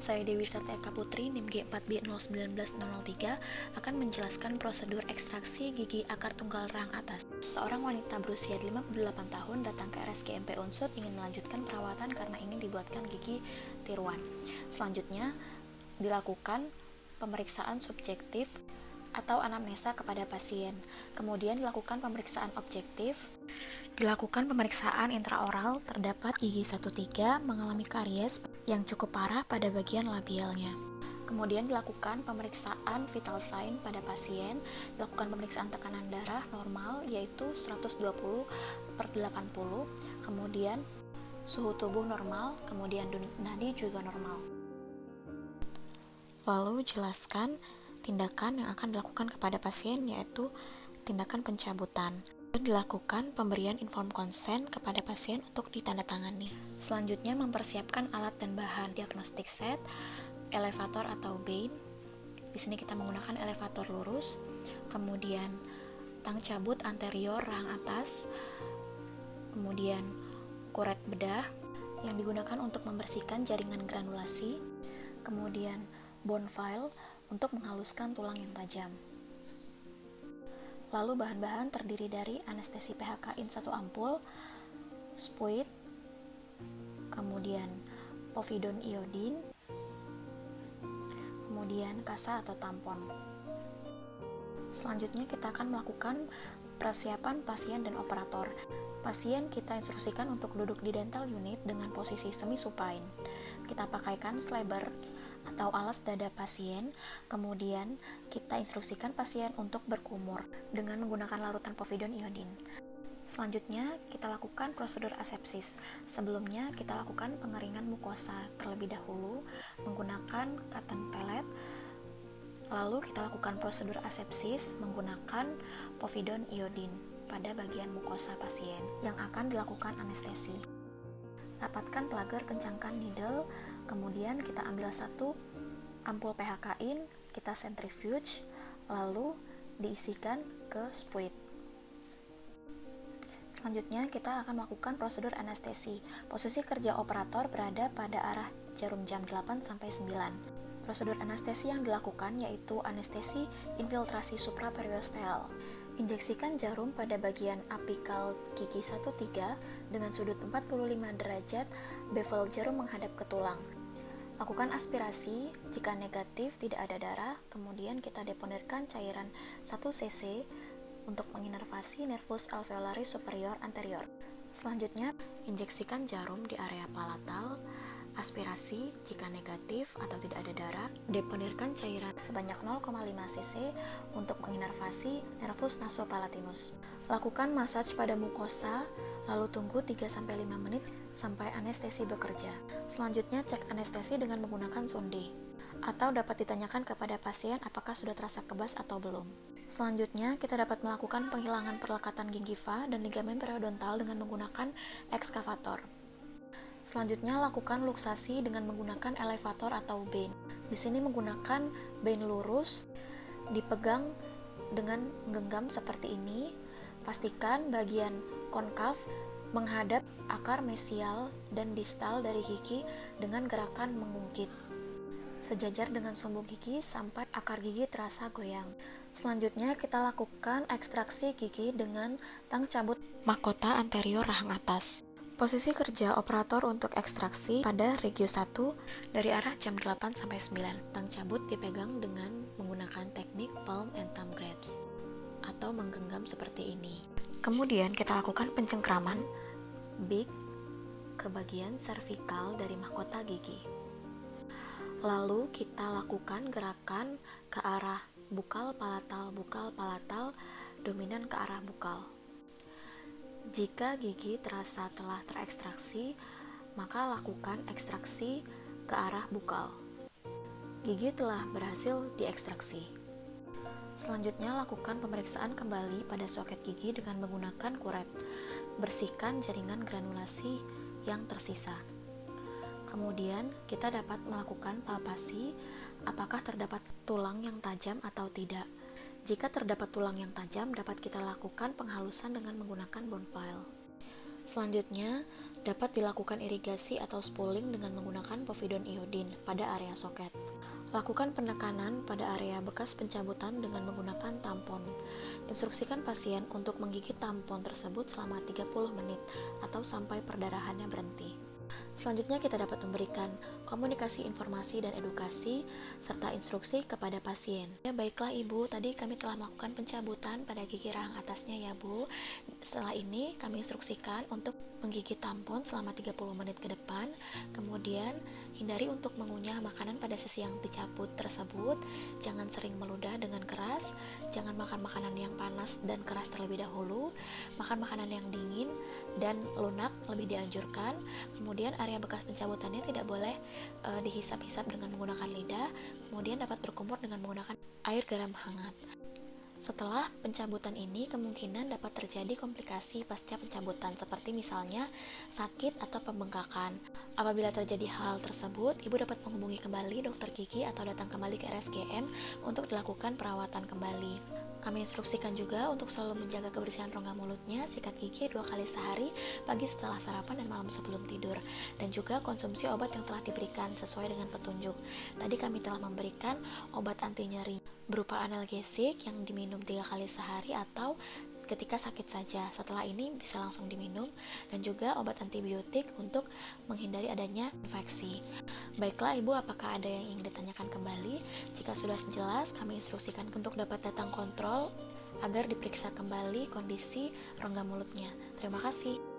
Saya Dewi Sarta Eka Putri, NIM G4B0190003, akan menjelaskan prosedur ekstraksi gigi akar tunggal rahang atas. Seorang wanita berusia 58 tahun datang ke RSGMP Unsud ingin melanjutkan perawatan karena ingin dibuatkan gigi tiruan. Selanjutnya, dilakukan pemeriksaan subjektif atau anamnesa kepada pasien. Kemudian dilakukan pemeriksaan objektif. Dilakukan pemeriksaan intraoral, terdapat gigi 1-3 mengalami karies yang cukup parah pada bagian labialnya. Kemudian dilakukan pemeriksaan vital sign pada pasien, dilakukan pemeriksaan tekanan darah normal yaitu 120/80, kemudian suhu tubuh normal, kemudian nadi juga normal. Lalu jelaskan tindakan yang akan dilakukan kepada pasien yaitu tindakan pencabutan. Dilakukan pemberian inform consent kepada pasien untuk ditandatangani. Selanjutnya mempersiapkan alat dan bahan diagnostik set, elevator atau Bain. Di sini kita menggunakan elevator lurus, kemudian tang cabut anterior rahang atas, kemudian kuret bedah yang digunakan untuk membersihkan jaringan granulasi, kemudian bone file untuk menghaluskan tulang yang tajam. Lalu bahan-bahan terdiri dari anestesi PHK in 1 ampul, spuit, kemudian povidone iodine, kemudian kasa atau tampon. Selanjutnya kita akan melakukan persiapan pasien dan operator. Pasien kita instruksikan untuk duduk di dental unit dengan posisi semi supine. Kita pakaikan slabber atau alas dada pasien, kemudian kita instruksikan pasien untuk berkumur dengan menggunakan larutan povidone iodine. Selanjutnya, kita lakukan prosedur asepsis. Sebelumnya, kita lakukan pengeringan mukosa terlebih dahulu menggunakan cotton pellet. Lalu, kita lakukan prosedur asepsis menggunakan povidone iodine pada bagian mukosa pasien yang akan dilakukan anestesi. Rapatkan plugger, kencangkan needle, kemudian kita ambil 1 ampul PHK in, kita centrifuge, lalu diisikan ke spuit. Selanjutnya kita akan melakukan prosedur anestesi. Posisi kerja operator berada pada arah jarum jam 8-9. Prosedur anestesi yang dilakukan yaitu anestesi infiltrasi supraperiosteal. Injeksikan jarum pada bagian apikal gigi 1-3 dengan sudut 45 derajat, bevel jarum menghadap ke tulang. Lakukan aspirasi, jika negatif tidak ada darah, kemudian kita deponerkan cairan 1 cc untuk menginervasi nervus alveolaris superior anterior. Selanjutnya, injeksikan jarum di area palatal. Aspirasi, jika negatif atau tidak ada darah, deponerkan cairan sebanyak 0,5 cc untuk menginervasi nervus nasopalatinus. Lakukan massage pada mukosa, lalu tunggu 3-5 menit sampai anestesi bekerja. Selanjutnya, cek anestesi dengan menggunakan sonde, atau dapat ditanyakan kepada pasien apakah sudah terasa kebas atau belum. Selanjutnya, kita dapat melakukan penghilangan perlekatan gingiva dan ligamen periodontal dengan menggunakan ekskavator. Selanjutnya, lakukan luksasi dengan menggunakan elevator atau Bain. Di sini menggunakan Bain lurus, dipegang dengan menggenggam seperti ini. Pastikan bagian konkav menghadap akar mesial dan distal dari gigi dengan gerakan mengungkit, sejajar dengan sumbu gigi sampai akar gigi terasa goyang. Selanjutnya, kita lakukan ekstraksi gigi dengan tang cabut mahkota anterior rahang atas. Posisi kerja operator untuk ekstraksi pada regio 1 dari arah jam 8-9. Tang cabut dipegang dengan menggunakan teknik palm and thumb grabs atau menggenggam seperti ini. Kemudian kita lakukan pencengkraman beak ke bagian servikal dari mahkota gigi. Lalu kita lakukan gerakan ke arah bukal palatal, dominan ke arah bukal. Jika gigi terasa telah terekstraksi, maka lakukan ekstraksi ke arah bukal. Gigi telah berhasil diekstraksi. Selanjutnya, lakukan pemeriksaan kembali pada soket gigi dengan menggunakan kuret. Bersihkan jaringan granulasi yang tersisa. Kemudian, kita dapat melakukan palpasi apakah terdapat tulang yang tajam atau tidak. Jika terdapat tulang yang tajam, dapat kita lakukan penghalusan dengan menggunakan bone file. Selanjutnya, dapat dilakukan irigasi atau spooling dengan menggunakan povidone iodin pada area soket. Lakukan penekanan pada area bekas pencabutan dengan menggunakan tampon. Instruksikan pasien untuk menggigit tampon tersebut selama 30 menit atau sampai perdarahannya berhenti. Selanjutnya kita dapat memberikan komunikasi informasi dan edukasi serta instruksi kepada pasien. Ya, baiklah Ibu, tadi kami telah melakukan pencabutan pada gigi rahang atasnya ya Bu. Setelah ini kami instruksikan untuk menggigit tampon selama 30 menit ke depan. Kemudian hindari untuk mengunyah makanan pada sisi yang dicabut tersebut. Jangan sering meludah dengan keras. Jangan makan makanan yang panas dan keras terlebih dahulu. Makan makanan yang dingin dan lunak lebih dianjurkan. Kemudian area bekas pencabutannya tidak boleh dihisap-hisap dengan menggunakan lidah. Kemudian dapat berkumur dengan menggunakan air garam hangat. Setelah pencabutan ini, kemungkinan dapat terjadi komplikasi pasca pencabutan, seperti misalnya sakit atau pembengkakan. Apabila terjadi hal tersebut, Ibu dapat menghubungi kembali dokter gigi atau datang kembali ke RSGM untuk dilakukan perawatan kembali. Kami instruksikan juga untuk selalu menjaga kebersihan rongga mulutnya, sikat gigi 2 kali sehari, pagi setelah sarapan dan malam sebelum tidur, dan juga konsumsi obat yang telah diberikan sesuai dengan petunjuk. Tadi kami telah memberikan obat anti nyeri berupa analgesik yang diminum 3 kali sehari atau ketika sakit saja. Setelah ini bisa langsung diminum, dan juga obat antibiotik untuk menghindari adanya infeksi. Baiklah Ibu, apakah ada yang ingin ditanyakan kembali? Jika sudah jelas, kami instruksikan untuk dapat datang kontrol agar diperiksa kembali kondisi rongga mulutnya. Terima kasih.